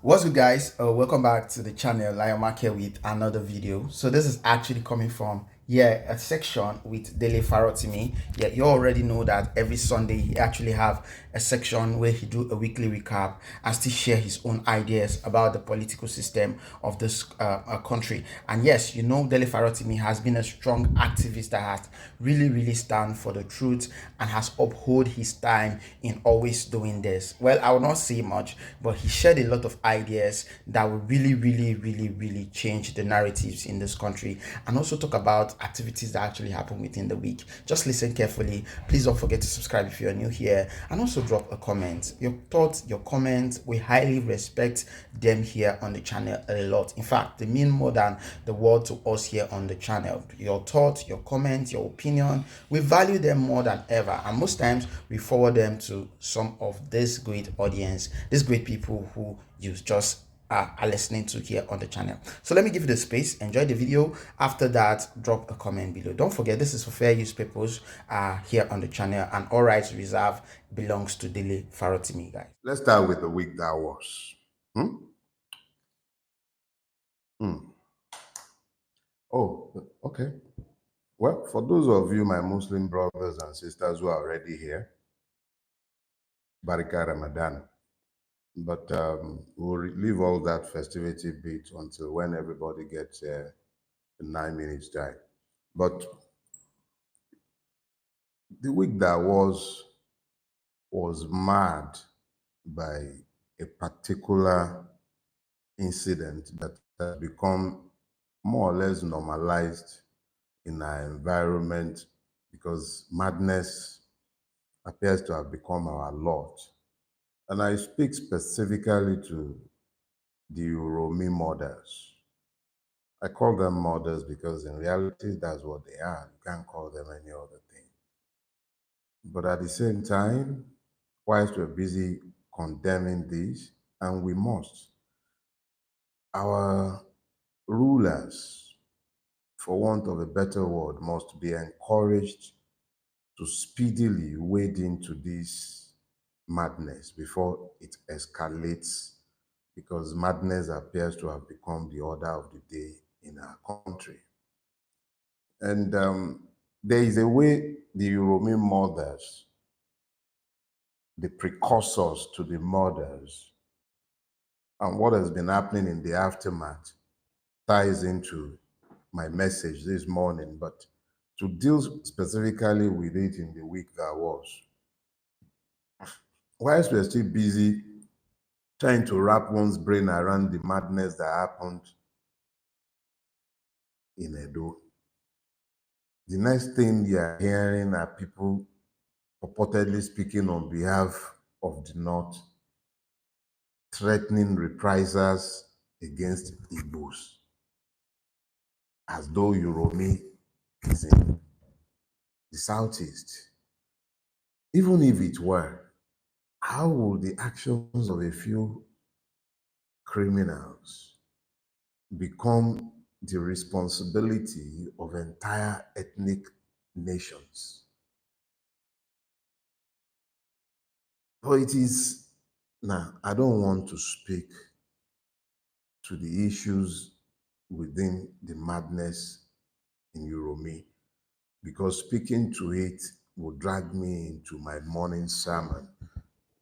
What's good, guys? Welcome back to the channel. I am here with another video. So this is actually coming from a section with Dele Farotimi. Yeah, you already know that every Sunday he actually have a section where he do a weekly recap and still share his own ideas about the political system of this country. And yes, you know, Dele Farotimi has been a strong activist that has really stand for the truth and has upheld his time in always doing this. Well, I will not say much, but he shared a lot of ideas that will really change the narratives in this country, and also talk about activities that actually happen within the week. Just listen carefully. Please don't forget to subscribe if you're new here, and also drop a comment. Your thoughts, your comments, we highly respect them here on the channel a lot. In fact, they mean more than the world to us here on the channel. Your thoughts, your comments, your opinion, we value them more than ever, and most times we forward them to some of this great audience, these great people who you just are listening to here on the channel. So let me give you the space. Enjoy the video. After that, drop a comment below. Don't forget, this is for fair use purpose here on the channel, and all rights reserved belongs to Dele Farotimi, guys. Let's start with the week that was. Hmm? Hmm. Oh, okay. Well, for those of you, my Muslim brothers and sisters who are already here, Barika Ramadan. But we'll leave all that festivity bit until when everybody gets 9 minutes time. But the week that was marred by a particular incident that has become more or less normalized in our environment because madness appears to have become our lot. And I speak specifically to the Uromi murders. I call them murders because in reality, that's what they are. You can't call them any other thing. But at the same time, whilst we're busy condemning this, and we must, our rulers, for want of a better word, must be encouraged to speedily wade into this madness before it escalates, because madness appears to have become the order of the day in our country. And there is a way the Uromi murders, the precursors to the murders, and what has been happening in the aftermath ties into my message this morning. But to deal specifically with it in the week that was, whilst we're still busy trying to wrap one's brain around the madness that happened in Edo, the next thing you're hearing are people purportedly speaking on behalf of the North, threatening reprisals against Igbos, as though Uromi is in the Southeast. Even if it were, how would the actions of a few criminals become the responsibility of entire ethnic nations? But it is, now, I don't want to speak to the issues within the madness in Uromi, because speaking to it will drag me into my morning sermon,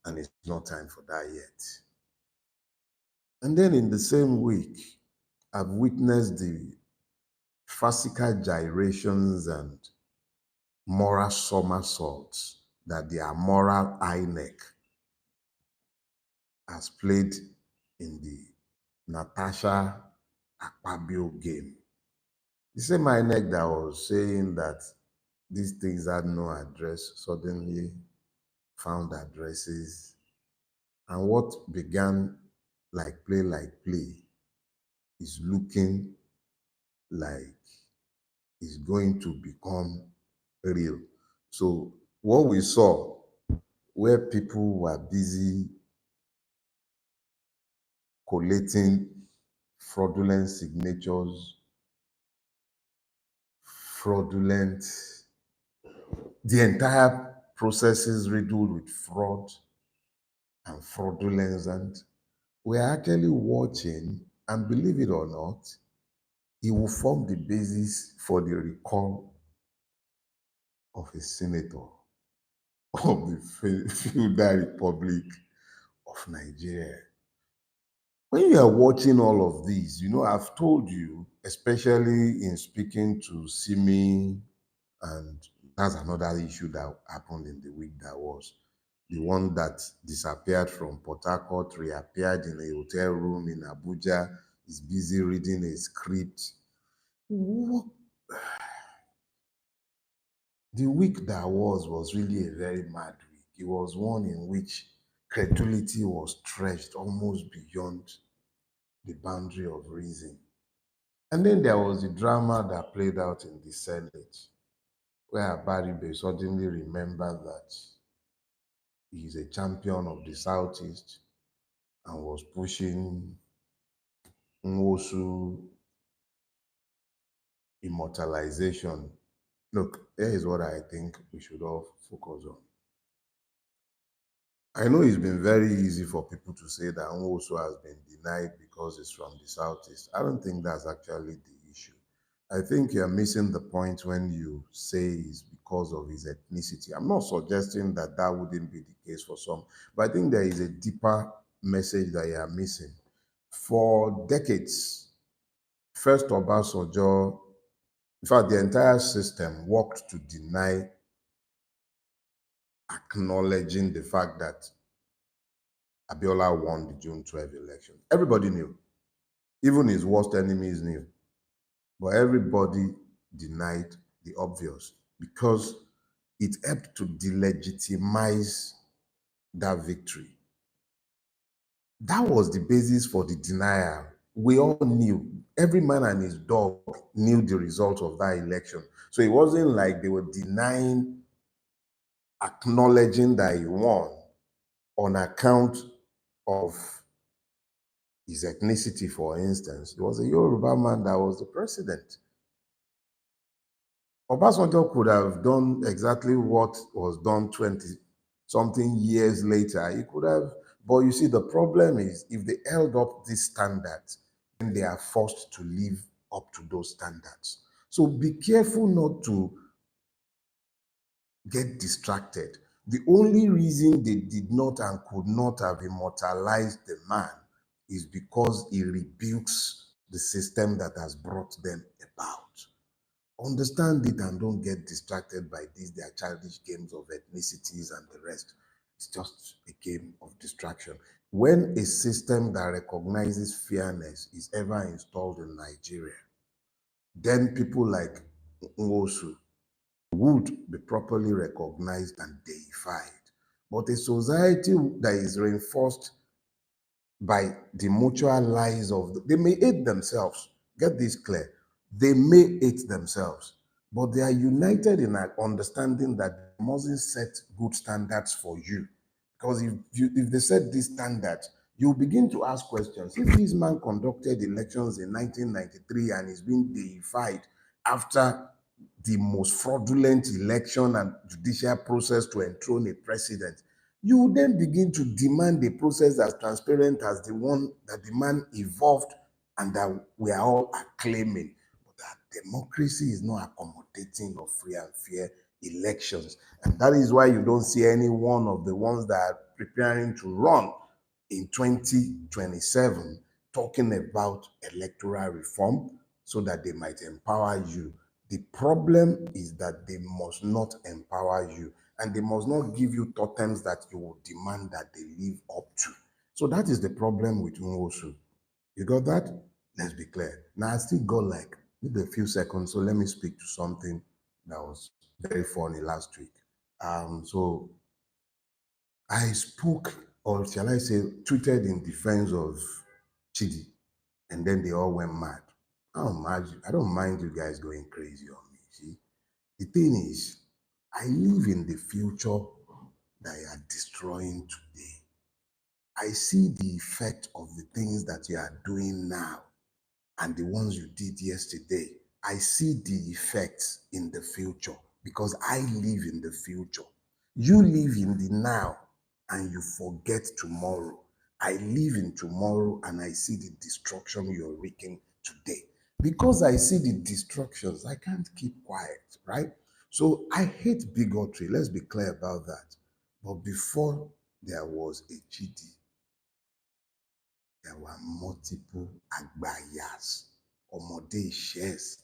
and it's not time for that yet. And then in the same week, I've witnessed the farcical gyrations and moral somersaults that the amoral INEC has played in the Natasha Akpabio game. The same INEC that was saying that these things had no address suddenly found addresses. And what began like play is looking like it's going to become real. So what we saw, where people were busy collating fraudulent signatures, fraudulent, the entire process is riddled with fraud and fraudulence, and we're actually watching, and believe it or not, it will form the basis for the recall of a senator of the Feudal Republic of Nigeria. When you are watching all of these, I've told you, especially in speaking to Simi, and that's another issue that happened in the week that was. The one that disappeared from Port Harcourt, reappeared in a hotel room in Abuja, is busy reading a script. What The week that was really a very mad week. It was one in which credulity was stretched almost beyond the boundary of reason. And then there was the drama that played out in the Senate, where Baribe suddenly remembered that he is a champion of the Southeast and was pushing Nwosu immortalization. Look, here is what I think we should all focus on. I know it's been very easy for people to say that Nwosu has been denied because he's from the Southeast. I don't think that's actually the issue. I think you're missing the point when you say it's because of his ethnicity. I'm not suggesting that that wouldn't be the case for some, but I think there is a deeper message that you are missing. For decades, first Obasanjo, in fact, the entire system worked to deny acknowledging the fact that Abiola won the June 12 election. Everybody knew. Even his worst enemies knew. But everybody denied the obvious because it helped to delegitimize that victory. That was the basis for the denial. We all knew. Every man and his dog knew the result of that election. So it wasn't like they were denying acknowledging that he won on account of his ethnicity, for instance. It was a Yoruba man that was the president. Obasanjo could have done exactly what was done 20 something years later. He could have, but you see, the problem is if they held up these standards, then they are forced to live up to those standards. So be careful not to get distracted. The only reason they did not and could not have immortalized the man is because he rebukes the system that has brought them about. Understand it and don't get distracted by these, their childish games of ethnicities and the rest. It's just a game of distraction. When a system that recognizes fairness is ever installed in Nigeria, then people like Nwosu would be properly recognized and deified. But a society that is reinforced by the mutual lies of, they may hate themselves. Get this clear. They may hate themselves, but they are united in an understanding that they mustn't set good standards for you. Because if they set these standards, you begin to ask questions. If this man conducted elections in 1993 and is being deified after the most fraudulent election and judicial process to enthrone a president, you will then begin to demand a process as transparent as the one that the man evolved and that we are all acclaiming. But that democracy is not accommodating of free and fair elections. And that is why you don't see any one of the ones that are preparing to run in 2027 talking about electoral reform so that they might empower you. The problem is that they must not empower you and they must not give you totems that you will demand that they live up to. So that is the problem with Nwosu. You got that? Let's be clear. Now I still got like maybe a few seconds, so let me speak to something that was very funny last week. So I spoke, or shall I say, tweeted in defense of Chidi, and then they all went mad. I don't mind you guys going crazy on me. See, the thing is, I live in the future that you are destroying today. I see the effect of the things that you are doing now and the ones you did yesterday. I see the effects in the future because I live in the future. You live in the now and you forget tomorrow. I live in tomorrow and I see the destruction you're wreaking today. Because I see the destructions, I can't keep quiet, right? So I hate bigotry. Let's be clear about that. But before there was a GD, there were multiple agbayas, omode shares,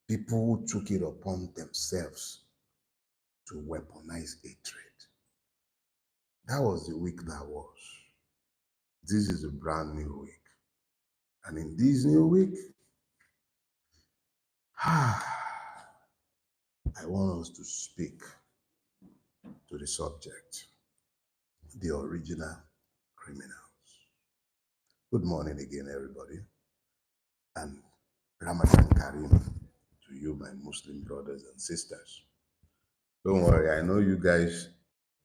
people who took it upon themselves to weaponize hatred. That was the week that was. This is a brand new week. And in this new week, I want us to speak to the subject, the original criminals. Good morning again, everybody. And Ramadan Kareem to you, my Muslim brothers and sisters. Don't worry, I know you guys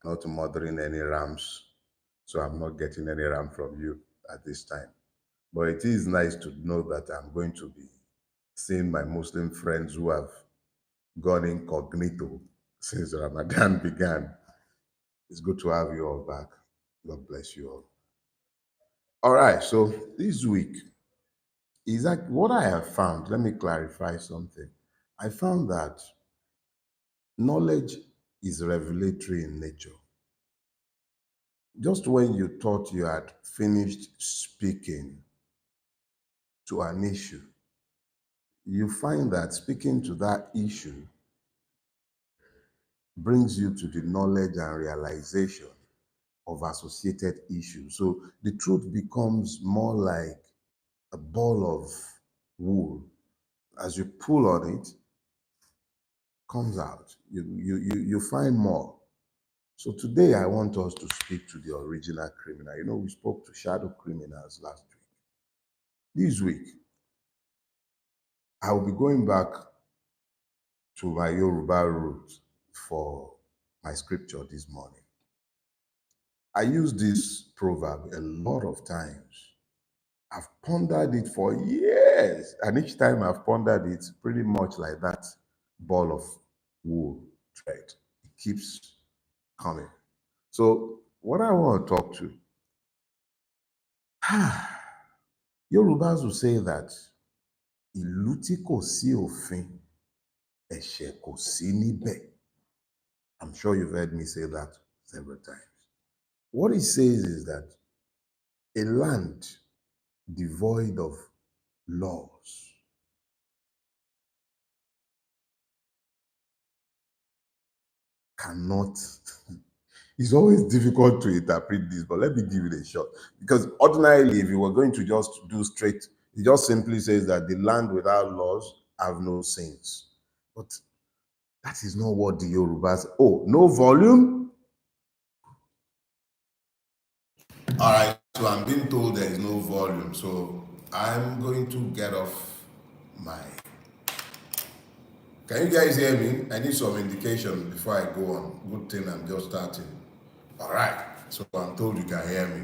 are not mothering any rams, so I'm not getting any ram from you at this time. But it is nice to know that I'm going to be seeing my Muslim friends who have gone incognito since Ramadan began. It's good to have you all back. God bless you all. All right, so this week is that what I have found. Let me clarify something. I found that knowledge is revelatory in nature. Just when you thought you had finished speaking to an issue, you find that speaking to that issue brings you to the knowledge and realization of associated issues. So the truth becomes more like a ball of wool. As you pull on it, comes out. You find more. So today I want us to speak to the original criminal. You know, we spoke to shadow criminals last week. This week, I will be going back to my Yoruba roots for my scripture this morning. I use this proverb a lot of times. I've pondered it for years, and each time I've pondered it, pretty much like that ball of wool thread. It keeps coming. So, what I want to talk to, Yorubas will say that ìlú tí kò sí òfin, ẹ̀ṣẹ̀ kò sí níbẹ̀. I'm sure you've heard me say that several times. What it says is that a land devoid of laws cannot. It's always difficult to interpret this, but let me give it a shot. Because ordinarily, if you were going to just do straight, it just simply says that the land without laws have no sins. But that is not what the Yorubas. Oh, no volume? All right, so I'm being told there is no volume, so I'm going to get off my. Can you guys hear me? I need some indication before I go on. Good thing I'm just starting. All right, so I'm told you can hear me.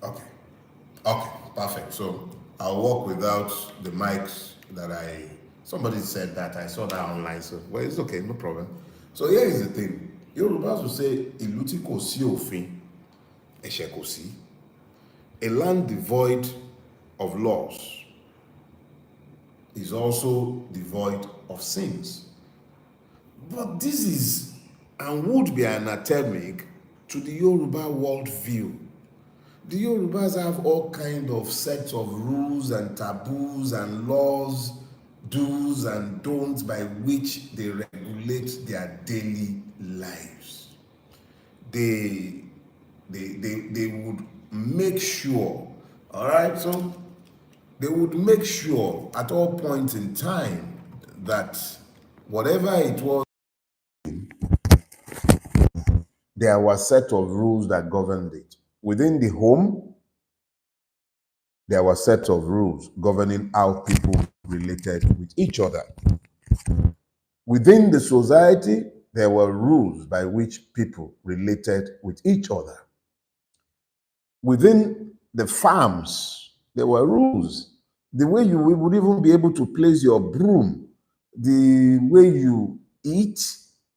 Okay, okay, perfect. So I'll walk without the mics that somebody said that, I saw that online, so well, it's okay, no problem. So here is the thing. Yorubas will say, ìlú tí kò sí òfin, ẹ̀ṣẹ̀ kò sí. A land devoid of laws is also devoid of sins. But this is and would be anatemic to the Yoruba worldview. The Yorubas have all kind of sets of rules and taboos and laws, do's and don'ts by which they regulate their daily lives. They would make sure, all right, so they would make sure at all points in time that whatever it was, there was a set of rules that governed it. Within the home, there were sets of rules governing how people related with each other. Within the society, there were rules by which people related with each other. Within the farms, there were rules. The way you would even be able to place your broom, the way you eat,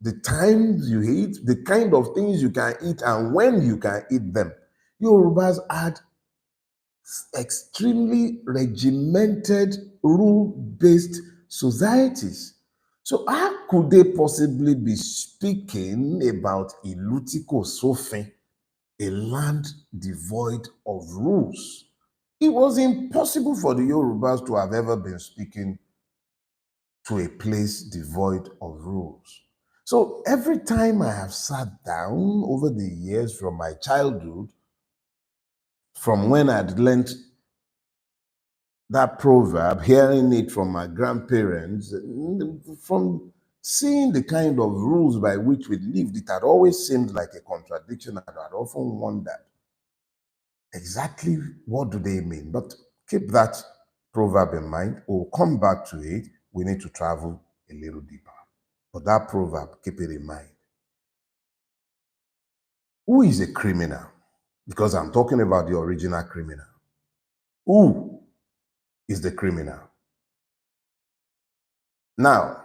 the times you eat, the kind of things you can eat and when you can eat them. Yorubas had extremely regimented, rule-based societies. So how could they possibly be speaking about Ilutiko Sofin, a land devoid of rules? It was impossible for the Yorubas to have ever been speaking to a place devoid of rules. So every time I have sat down over the years from my childhood, from when I'd learned that proverb, hearing it from my grandparents, from seeing the kind of rules by which we lived, it had always seemed like a contradiction. And I'd often wondered exactly what do they mean. But keep that proverb in mind. We'll come back to it. We need to travel a little deeper. But that proverb, keep it in mind. Who is a criminal? Because I'm talking about the original criminal. Who is the criminal? Now,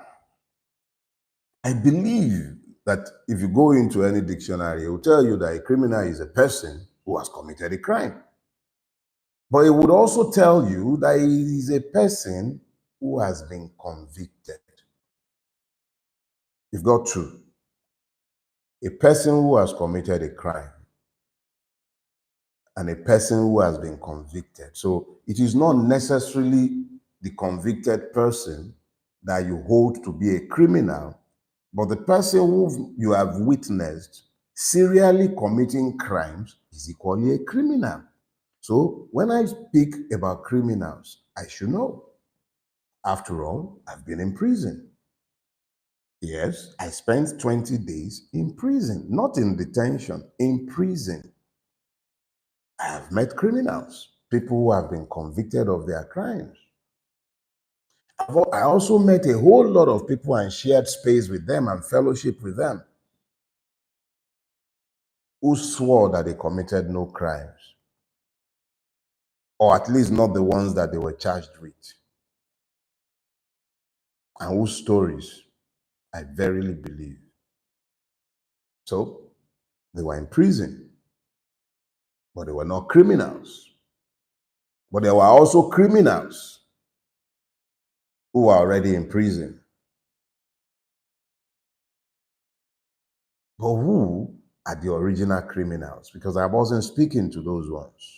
I believe that if you go into any dictionary, it will tell you that a criminal is a person who has committed a crime. But it would also tell you that it is a person who has been convicted. You've got two. A person who has committed a crime and a person who has been convicted. So it is not necessarily the convicted person that you hold to be a criminal, but the person who you have witnessed serially committing crimes is equally a criminal. So when I speak about criminals, I should know. After all, I've been in prison. Yes, I spent 20 days in prison, not in detention, in prison. I have met criminals, people who have been convicted of their crimes. I also met a whole lot of people and shared space with them and fellowship with them who swore that they committed no crimes, or at least not the ones that they were charged with, and whose stories I verily believe. So they were in prison, but they were not criminals. But there were also criminals who were already in prison. But who are the original criminals? Because I wasn't speaking to those ones.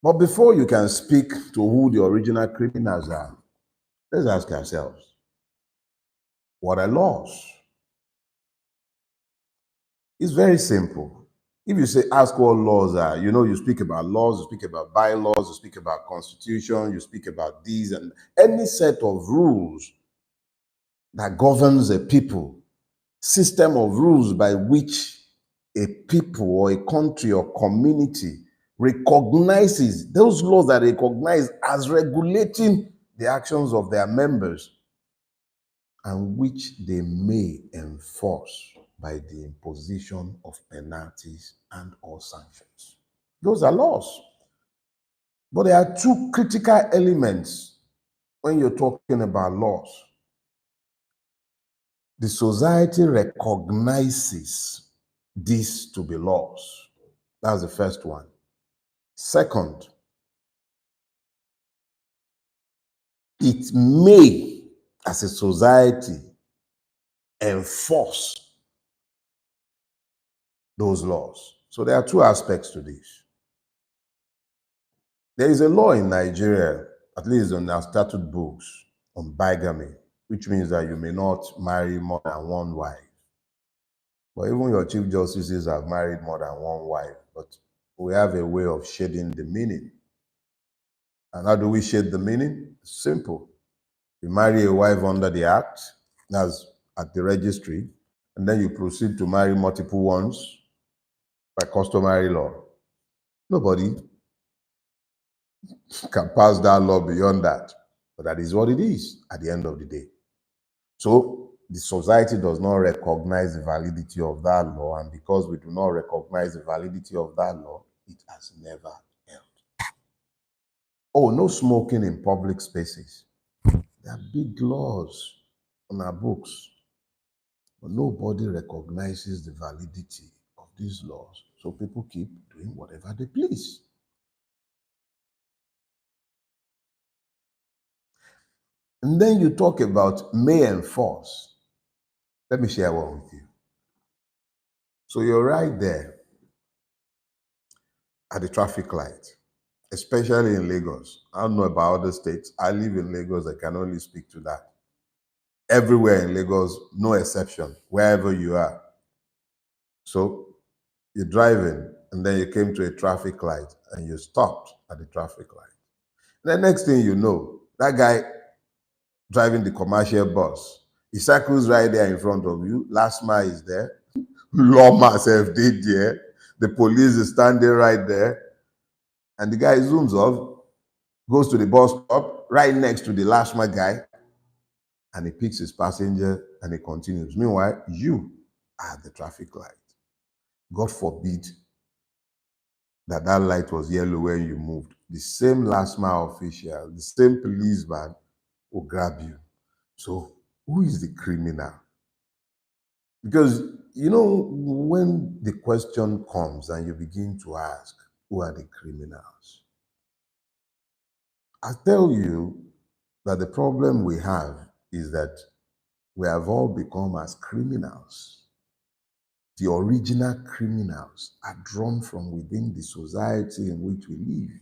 But before you can speak to who the original criminals are, let's ask ourselves, what are laws? It's very simple. If you say, ask what laws are, you speak about laws, you speak about bylaws, you speak about constitution, you speak about these and any set of rules that governs a people, system of rules by which a people or a country or community recognizes, those laws that recognize as regulating the actions of their members and which they may enforce by the imposition of penalties and or sanctions. Those are laws. But there are two critical elements when you're talking about laws. The society recognizes this to be laws. That's the first one. Second, it may, as a society, enforce those laws. So there are two aspects to this. There is a law in Nigeria, at least on our statute books, on bigamy, which means that you may not marry more than one wife. But even your chief justices have married more than one wife. But we have a way of shading the meaning. And how do we shade the meaning? Simple. You marry a wife under the act, that's at the registry, and then you proceed to marry multiple ones by customary law. Nobody can pass that law beyond that. But that is what it is at the end of the day. So the society does not recognize the validity of that law, and because we do not recognize the validity of that law, it has never held. Oh, no smoking in public spaces. There are big laws on our books, but nobody recognizes the validity of these laws So people keep doing whatever they please. And then you talk about may enforce. Let me share one with you. So you're right there at the traffic light, especially in Lagos. I don't know about other states. I live in Lagos. I can only speak to that. Everywhere in Lagos, no exception, wherever you are. So you're driving and then you came to a traffic light and you stopped at the traffic light. The next thing you know, that guy driving the commercial bus, he circles right there in front of you. Last mile is there. Lawma self did there. The police is standing right there. And the guy zooms off, goes to the bus stop right next to the last mile guy, and he picks his passenger and he continues. Meanwhile, you are at the traffic light. God forbid that that light was yellow when you moved. The same last mile official, the same policeman will grab you. So who is the criminal? Because, you know, when the question comes and you begin to ask, who are the criminals? I tell you that the problem we have is that we have all become as criminals. The original criminals are drawn from within the society in which we live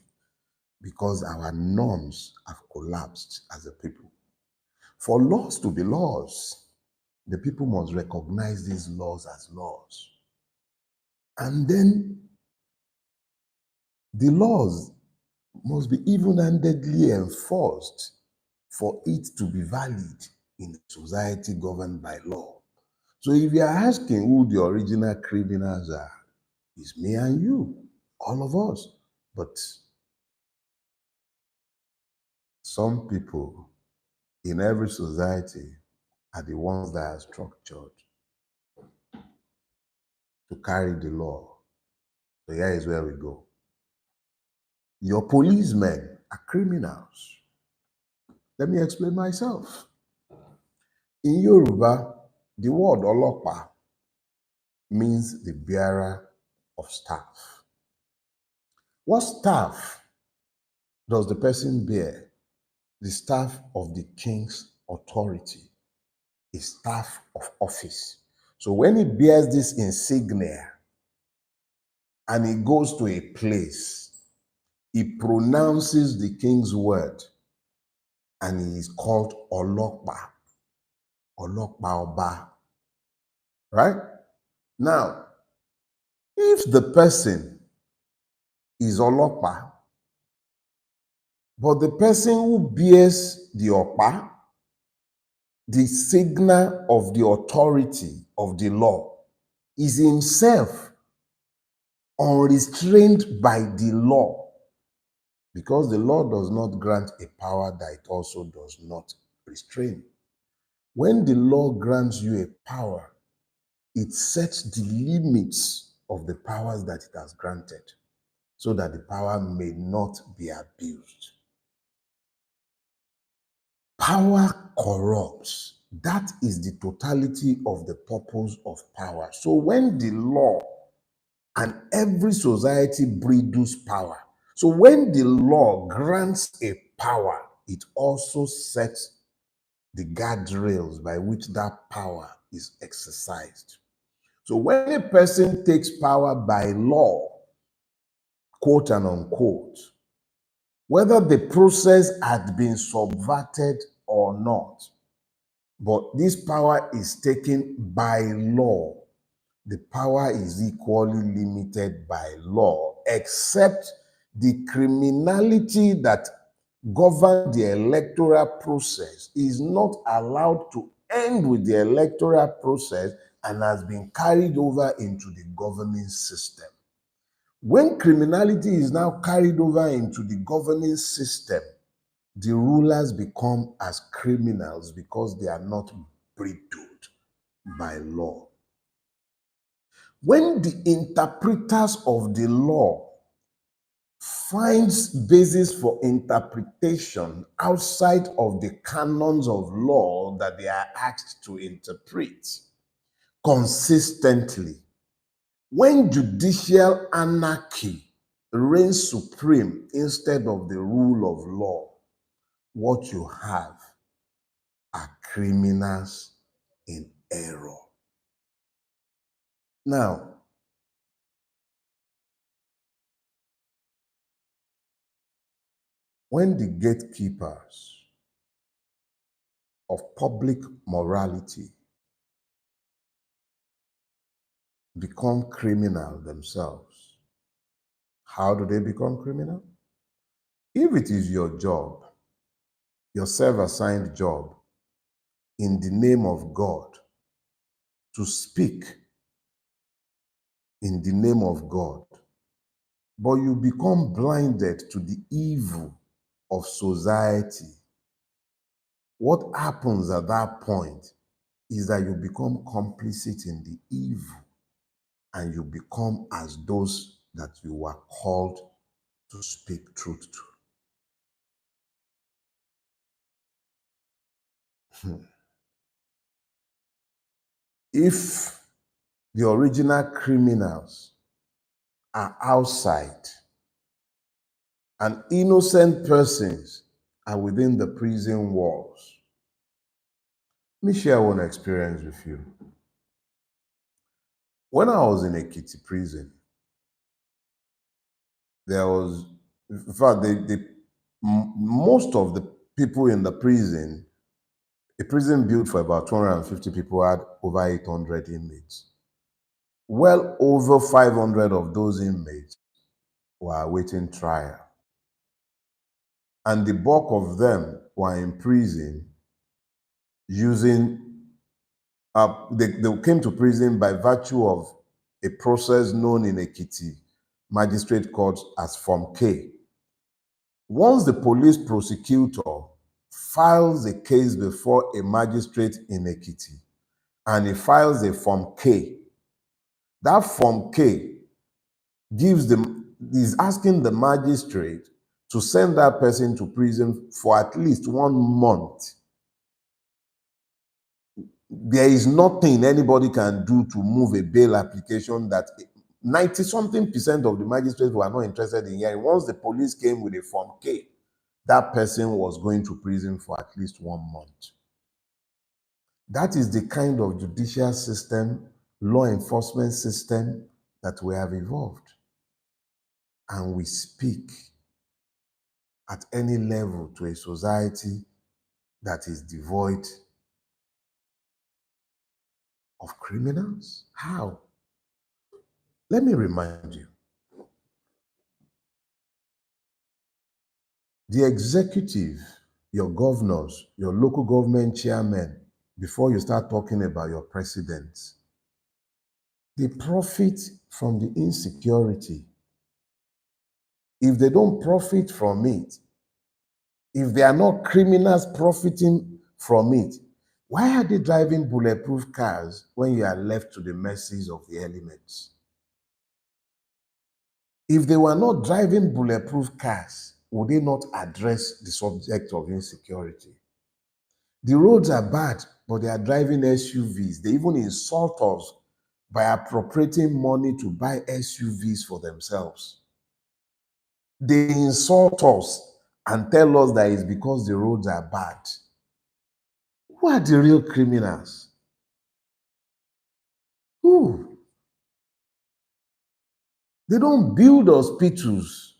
because our norms have collapsed as a people. For laws to be laws, the people must recognize these laws as laws. And then the laws must be even-handedly enforced for it to be valid in a society governed by law. So if you are asking who the original criminals are, it's me and you, all of us. But some people in every society are the ones that are structured to carry the law. So here is where we go. Your policemen are criminals. Let me explain myself. In Yoruba, the word olopa means the bearer of staff. What staff does the person bear? The staff of the king's authority, a staff of office. So when he bears this insignia and he goes to a place, he pronounces the king's word and he is called Olokpa, Olokpa Oba. Right? Now, if the person is Olokpa, but the person who bears the Opa, the signal of the authority of the law, is himself unrestrained by the law, because the law does not grant a power that it also does not restrain. When the law grants you a power, it sets the limits of the powers that it has granted so that the power may not be abused. Power corrupts. That is the totality of the purpose of power. So when the law and every society breeds power, so when the law grants a power, it also sets the guardrails by which that power is exercised. So when a person takes power by law, quote and unquote, whether the process had been subverted or not, but this power is taken by law, the power is equally limited by law, except the criminality that governs the electoral process is not allowed to end with the electoral process and has been carried over into the governing system. When criminality is now carried over into the governing system, the rulers become as criminals because they are not bridled by law. When the interpreters of the law finds basis for interpretation outside of the canons of law that they are asked to interpret consistently, When judicial anarchy reigns supreme instead of the rule of law, what you have are criminals in error. Now, when the gatekeepers of public morality become criminal themselves, how do they become criminal? If it is your job, your self-assigned job, in the name of God, to speak in the name of God, but you become blinded to the evil of society, what happens at that point is that you become complicit in the evil and you become as those that you were called to speak truth to. If the original criminals are outside and innocent persons are within the prison walls, let me share one experience with you. When I was in Ekiti prison, there was, in fact, most of the people in the prison, a prison built for about 250 people, had over 800 inmates. Well over 500 of those inmates were awaiting trial. And the bulk of them were in prison using, they came to prison by virtue of a process known in Ekiti magistrate court as Form K. Once the police prosecutor files a case before a magistrate in Ekiti and he files a Form K, that Form K is asking the magistrate to send that person to prison for at least 1 month. There is nothing anybody can do to move a bail application that 90-something% of the magistrates were not interested in hearing. Once the police came with a Form K, that person was going to prison for at least 1 month. That is the kind of judicial system, law enforcement system that we have evolved. And we speak at any level to a society that is devoid of criminals? How? Let me remind you. The executive, your governors, your local government chairmen, before you start talking about your presidents, they profit from the insecurity. If they don't profit from it, if they are not criminals profiting from it, why are they driving bulletproof cars when you are left to the mercies of the elements? If they were not driving bulletproof cars, would they not address the subject of insecurity? The roads are bad, but they are driving SUVs. They even insult us by appropriating money to buy SUVs for themselves. They insult us and tell us that it's because the roads are bad. Who are the real criminals? Who? They don't build hospitals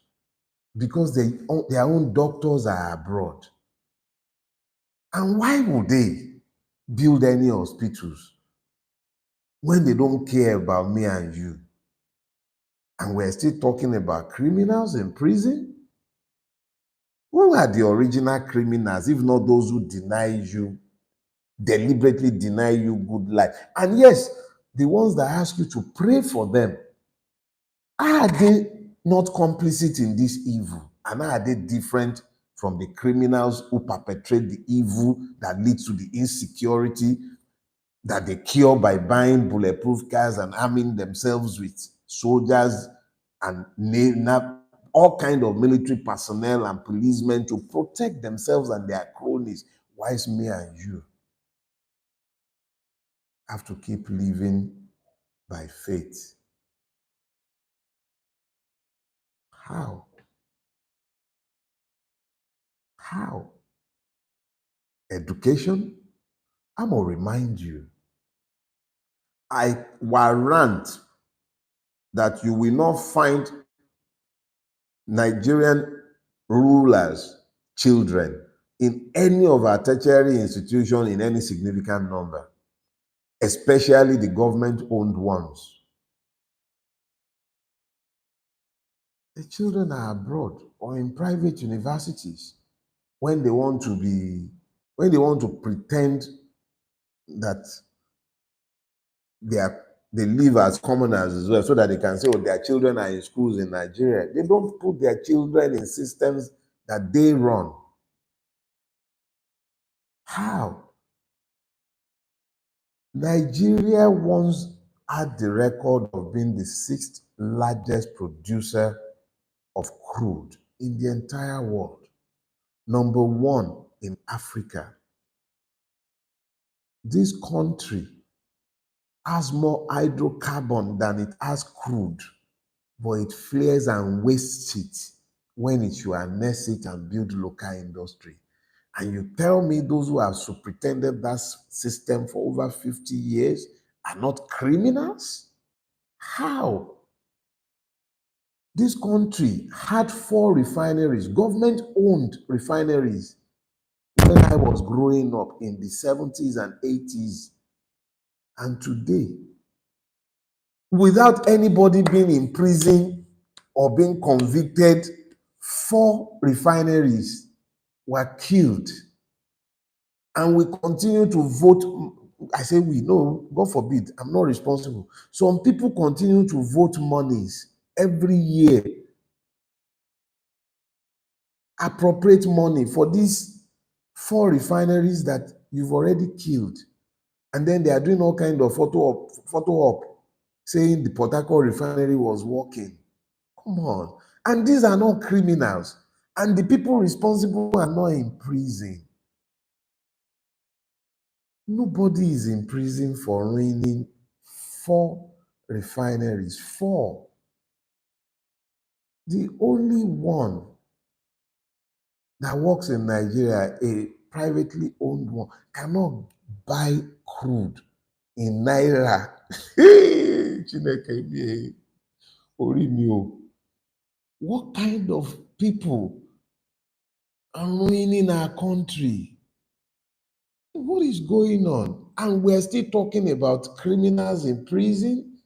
because their own doctors are abroad. And why would they build any hospitals when they don't care about me and you? And we're still talking about criminals in prison? Who are the original criminals, if not those who deliberately deny you good life? And yes, the ones that ask you to pray for them, are they not complicit in this evil? And are they different from the criminals who perpetrate the evil that leads to the insecurity that they cure by buying bulletproof cars and arming themselves with soldiers and all kind of military personnel and policemen to protect themselves and their cronies? Why is me and you have to keep living by faith How? How? Education? I'm going to remind you, I warrant that you will not find Nigerian rulers' children in any of our tertiary institutions in any significant number, especially the government-owned ones. The children are abroad or in private universities when they want to pretend that they live as commoners as well, so that they can say, oh, their children are in schools in Nigeria. They don't put their children in systems that they run. How? Nigeria once had the record of being the 6th largest producer of crude in the entire world. Number 1 in Africa. This country has more hydrocarbon than it has crude, but it flares and wastes it when it should harness it and build local industry. And you tell me those who have superintended that system for over 50 years are not criminals? How? This country had 4 refineries, government-owned refineries, when I was growing up in the 70s and 80s. And today, without anybody being in prison or being convicted, 4 refineries were killed. And we continue to vote. I say we, no, God forbid, I'm not responsible. Some people continue to vote monies every year, appropriate money for these 4 refineries that you've already killed. And then they are doing all kind of photo op saying the Port Harcourt refinery was working. Come on. And these are not criminals. And the people responsible are not in prison. Nobody is in prison for ruining 4 refineries. 4. The only one that works in Nigeria, a privately owned one, cannot buy crude in Naira. Chineke, orí mi o. What kind of people are ruining our country? What is going on? And we're still talking about criminals in prison?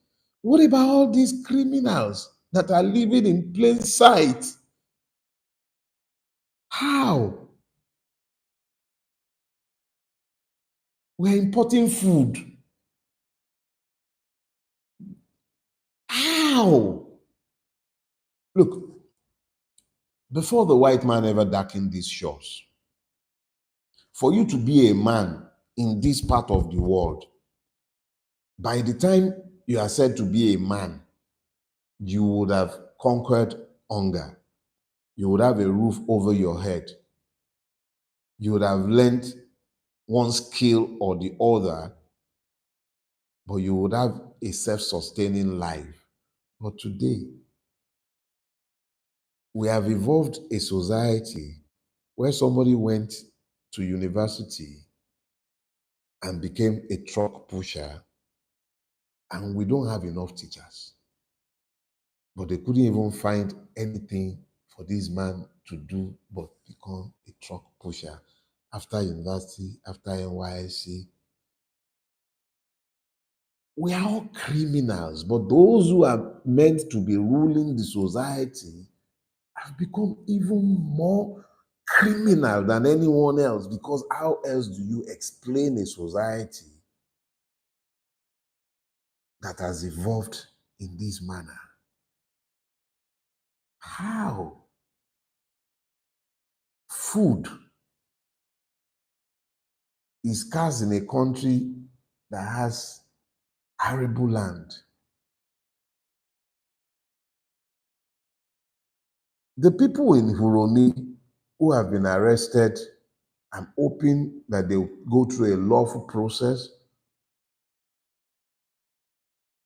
What about all these criminals that are living in plain sight? How? We're importing food. How? Look, before the white man ever darkened these shores, for you to be a man in this part of the world, by the time you are said to be a man, you would have conquered hunger. You would have a roof over your head. You would have learned one skill or the other, but you would have a self-sustaining life. But today, we have evolved a society where somebody went to university and became a truck pusher, and we don't have enough teachers. But they couldn't even find anything for this man to do but become a truck pusher after university, after NYSC. We are all criminals, but those who are meant to be ruling the society have become even more criminal than anyone else, because how else do you explain a society that has evolved in this manner? How? Food is scarce in a country that has arable land. The people in Uromi who have been arrested, I'm hoping that they will go through a lawful process.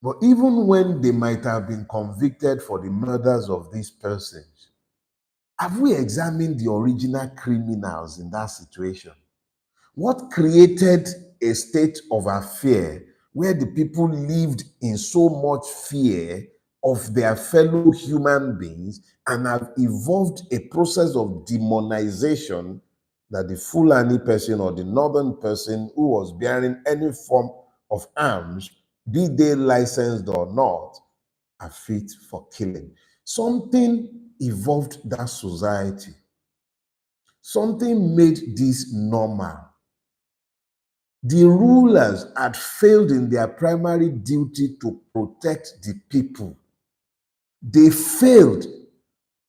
But even when they might have been convicted for the murders of these persons, have we examined the original criminals in that situation? What created a state of affair where the people lived in so much fear of their fellow human beings and have evolved a process of demonization that the Fulani person or the northern person who was bearing any form of arms, be they licensed or not, are fit for killing? Something evolved that society. Something made this normal. The rulers had failed in their primary duty to protect the people. They failed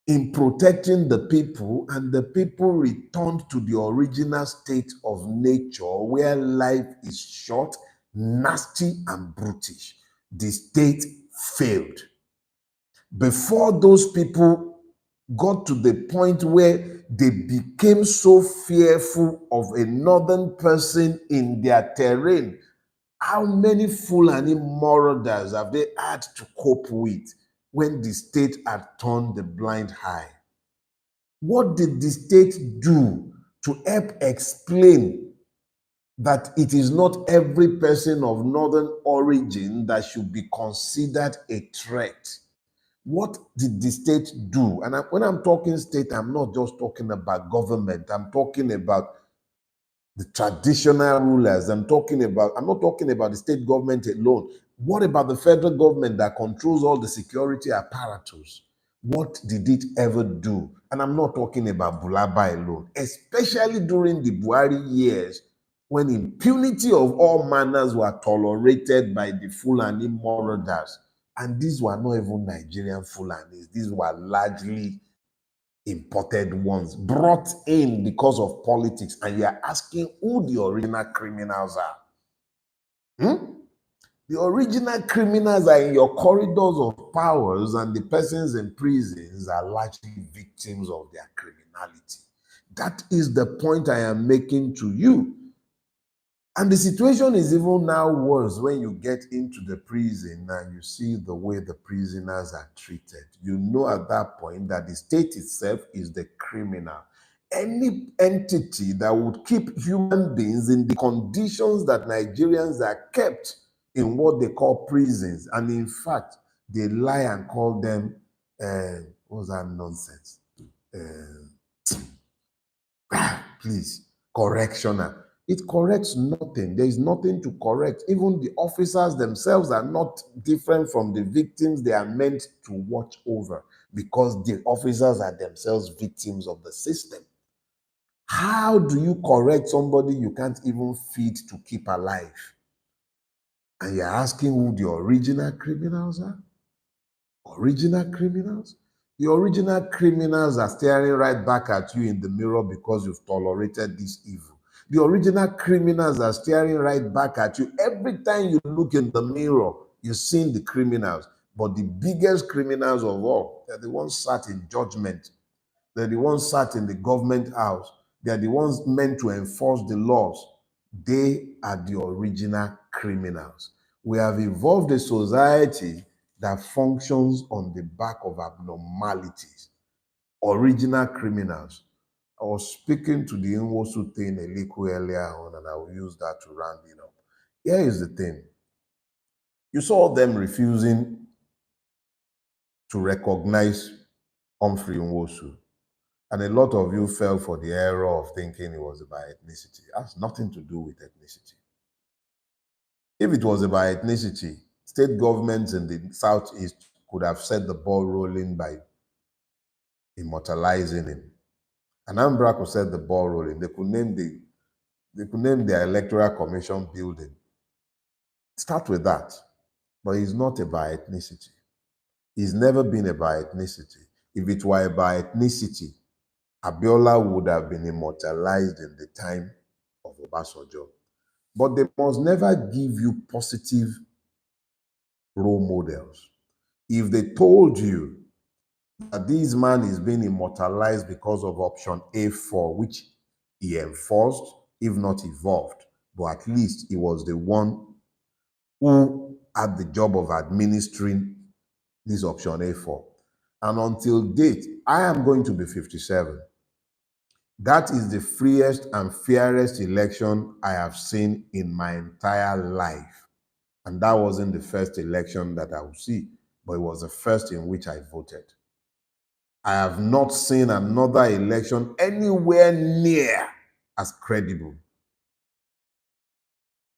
in protecting the people, and the people returned to the original state of nature where life is short, nasty, and brutish. The state failed. Before those people got to the point where they became so fearful of a northern person in their terrain, how many Fulani marauders have they had to cope with when the state had turned the blind eye? What did the state do to help explain that it is not every person of northern origin that should be considered a threat? What did the state do? And when I'm talking state, I'm not just talking about government. I'm talking about the traditional rulers. I'm not talking about the state government alone. What about the federal government that controls all the security apparatus? What did it ever do? And I'm not talking about Bulaba alone, especially during the Buhari years when impunity of all manners were tolerated by the Fulani marauders. And these were not even Nigerian Fulanis. These were largely imported ones brought in because of politics, and you're asking who the original criminals are. The original criminals are in your corridors of powers, and the persons in prisons are largely victims of their criminality. That is the point I am making to you. And the situation is even now worse when you get into the prison and you see the way the prisoners are treated. You know at that point that the state itself is the criminal. Any entity that would keep human beings in the conditions that Nigerians are kept in what they call prisons, and in fact, they lie and call them, what's that nonsense? Please, correctional. It corrects nothing. There is nothing to correct. Even the officers themselves are not different from the victims they are meant to watch over, because the officers are themselves victims of the system. How do you correct somebody you can't even feed to keep alive? And you're asking who the original criminals are? Original criminals? The original criminals are staring right back at you in the mirror because you've tolerated this evil. The original criminals are staring right back at you. Every time you look in the mirror, you're seeing the criminals. But the biggest criminals of all, they're the ones sat in judgment. They're the ones sat in the government house. They're the ones meant to enforce the laws. They are the original criminals. We have evolved a society that functions on the back of abnormalities. Original criminals. I was speaking to the Nwosu thing a little earlier on, and I will use that to round it up. Here is the thing. You saw them refusing to recognize Humphrey Nwosu. And a lot of you fell for the error of thinking it was about ethnicity. It has nothing to do with ethnicity. If it was about ethnicity, state governments in the southeast could have set the ball rolling by immortalizing him. Anambra could set the ball rolling. They could name their electoral commission building. Start with that. But it's not about ethnicity. It's never been about ethnicity. If it were about ethnicity, Abiola would have been immortalized in the time of Obasanjo. But they must never give you positive role models. If they told you that this man is being immortalized because of option A4, which he enforced, if not evolved, but at least he was the one who had the job of administering this option A4. And until date, I am going to be 57. That is the freest and fairest election I have seen in my entire life. And that wasn't the first election that I would see, but it was the first in which I voted. I have not seen another election anywhere near as credible.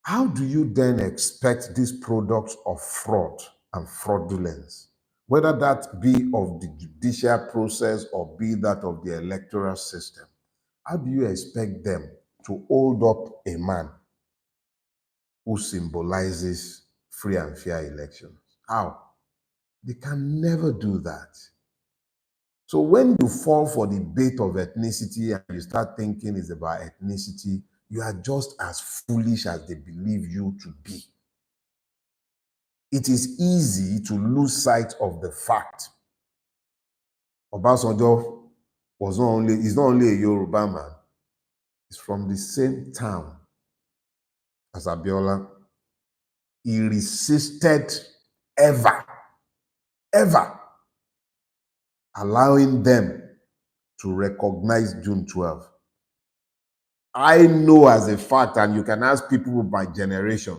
How do you then expect these products of fraud and fraudulence, whether that be of the judicial process or be that of the electoral system, how do you expect them to hold up a man who symbolizes free and fair elections? How? They can never do that. So when you fall for the bait of ethnicity and you start thinking it's about ethnicity, you are just as foolish as they believe you to be. It is easy to lose sight of the fact. Obasanjo is not only a Yoruba man, he's from the same town as Abiola. He resisted ever allowing them to recognize June 12th. I know as a fact, and you can ask people of my generation,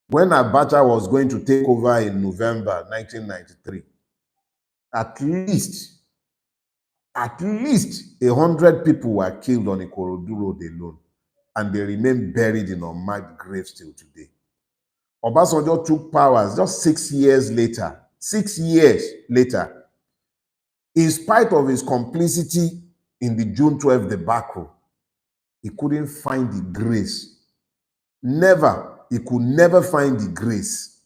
when Abacha was going to take over in November 1993, at least 100 people were killed on Ikorodu Road alone, and they remain buried in unmarked graves till today. Obasanjo took powers just 6 years later. 6 years later, in spite of his complicity in the June 12th debacle, he couldn't find the grace. He could never find the grace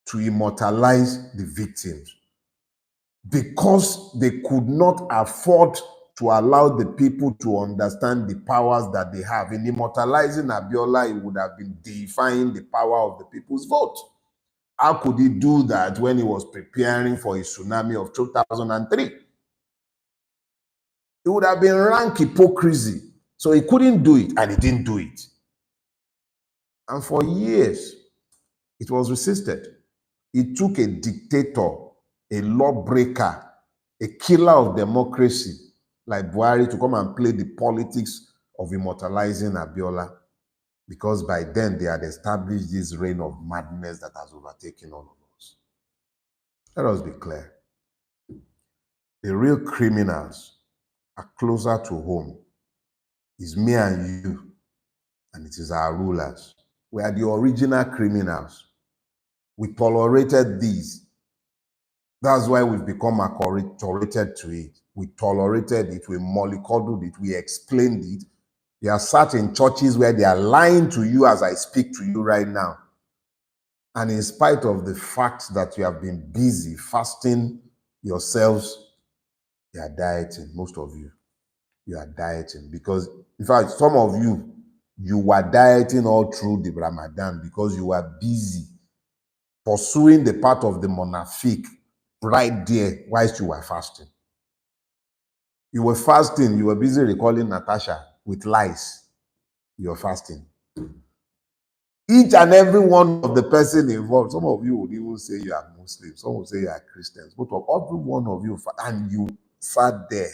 to immortalize the victims because they could not afford to allow the people to understand the powers that they have. In immortalizing Abiola, it would have been deifying the power of the people's vote. How could he do that when he was preparing for a tsunami of 2003? It would have been rank hypocrisy. So he couldn't do it, and he didn't do it. And for years, it was resisted. It took a dictator, a lawbreaker, a killer of democracy like Buhari to come and play the politics of immortalizing Abiola, because by then they had established this reign of madness that has overtaken all of us. Let us be clear. The real criminals are closer to home. It's me and you, and it is our rulers. We are the original criminals. We tolerated these. That's why we've become acculturated to it. We tolerated it, we mollycoddled it, we explained it. There are certain churches where they are lying to you as I speak to you right now. And in spite of the fact that you have been busy fasting yourselves, you are dieting, most of you. You are dieting because, in fact, some of you, you were dieting all through the Ramadan because you were busy pursuing the path of the monafik right there whilst you were fasting. You were fasting, you were busy recalling Natasha with lies. You were fasting. Each and every one of the person involved, some of you would even say you are Muslims, some would say you are Christians, but of every one of you, and you sat there.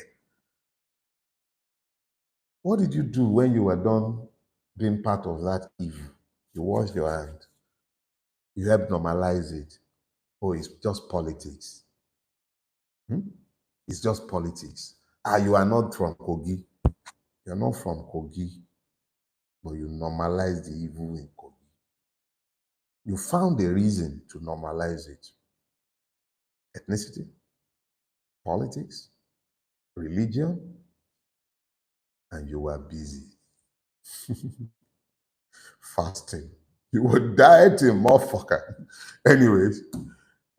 What did you do when you were done being part of that evil? You washed your hand. You helped normalize it. Oh, it's just politics. It's just politics. You are not from Kogi. You're not from Kogi, but you normalize the evil in Kogi. You found a reason to normalize it. Ethnicity, politics, religion, and you were busy. Fasting. You were dieting, motherfucker. Anyways,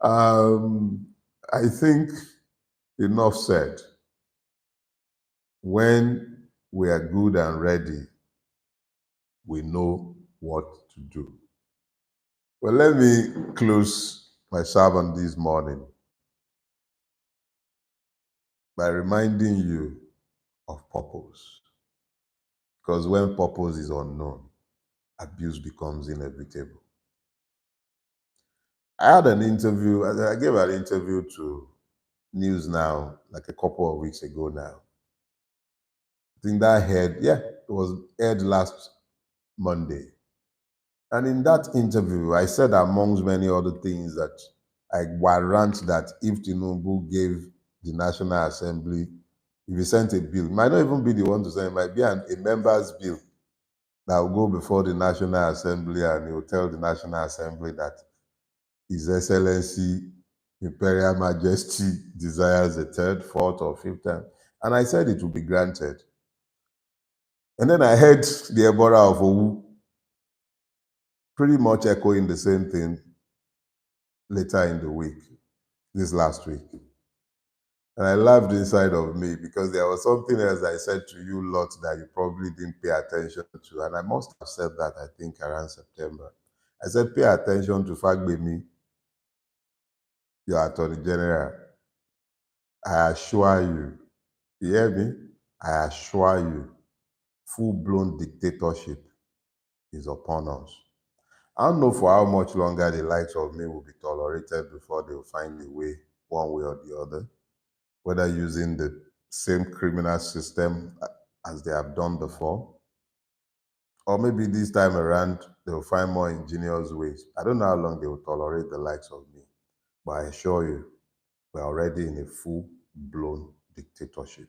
I think enough said. When we are good and ready, we know what to do. Well, let me close my sermon this morning by reminding you of purpose. Because when purpose is unknown, abuse becomes inevitable. I had an interview, I gave an interview to News Now like a couple of weeks ago now. I think that it was aired last Monday. And in that interview, I said, amongst many other things, that I warrant that if Tinubu gave the National Assembly, if he sent a bill, it might not even be the one to send, it might be a member's bill that will go before the National Assembly, and he will tell the National Assembly that His Excellency Imperial Majesty desires a third, fourth, or fifth time. And I said it will be granted. And then I heard the Ebora of Owu pretty much echoing the same thing later in the week, this last week. And I laughed inside of me because there was something else I said to you lot that you probably didn't pay attention to. And I must have said that, I think, around September. I said, pay attention to Fagbemi, your Attorney General. I assure you, you hear me? I assure you, full-blown dictatorship is upon us. I don't know for how much longer the likes of me will be tolerated before they will find a way, one way or the other, whether using the same criminal system as they have done before, or maybe this time around they will find more ingenious ways. I don't know how long they will tolerate the likes of me, but I assure you, we're already in a full-blown dictatorship.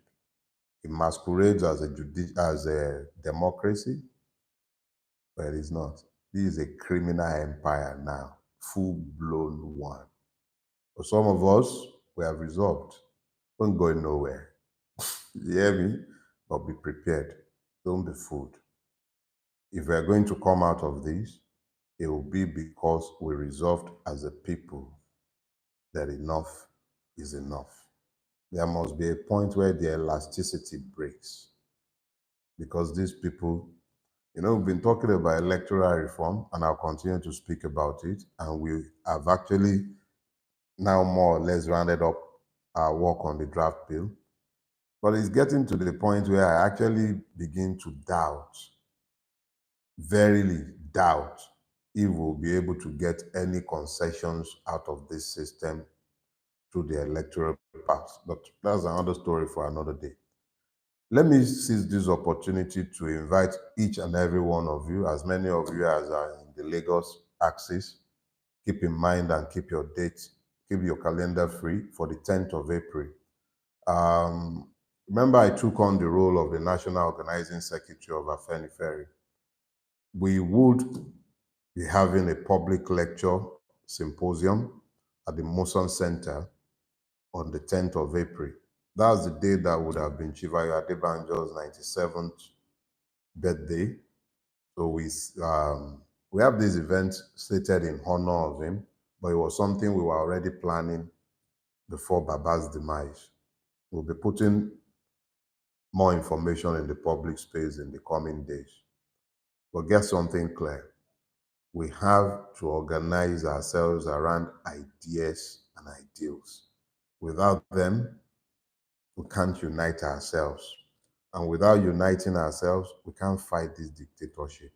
It masquerades as a democracy, but it is not. This is a criminal empire now, full-blown one. For some of us, we have resolved. We're not going nowhere. You hear me? But be prepared. Don't be fooled. If we are going to come out of this, it will be because we resolved as a people that enough is enough. There must be a point where the elasticity breaks. Because these people, we've been talking about electoral reform, and I'll continue to speak about it. And we have actually now more or less rounded up our work on the draft bill. But it's getting to the point where I actually begin to doubt, verily doubt, if we'll be able to get any concessions out of this system through the electoral pass. But that's another story for another day. Let me seize this opportunity to invite each and every one of you, as many of you as are in the Lagos axis, keep in mind and keep your date, keep your calendar free for the 10th of April. Remember, I took on the role of the National Organizing Secretary of Afenifere. We would be having a public lecture symposium at the Moson Center on the 10th of April. That's the day that would have been Chivayo Adebanjo's 97th birthday. So we have this event slated in honor of him, but it was something we were already planning before Baba's demise. We'll be putting more information in the public space in the coming days. But get something clear. We have to organize ourselves around ideas and ideals. Without them, we can't unite ourselves. And without uniting ourselves, we can't fight this dictatorship.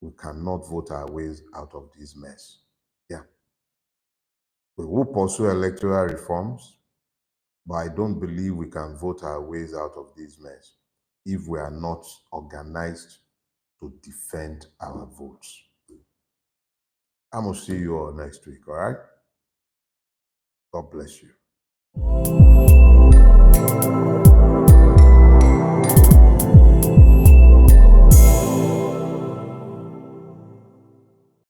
We cannot vote our ways out of this mess. Yeah. We will pursue electoral reforms, but I don't believe we can vote our ways out of this mess if we are not organized to defend our votes. I'm going to see you all next week, all right? God bless you.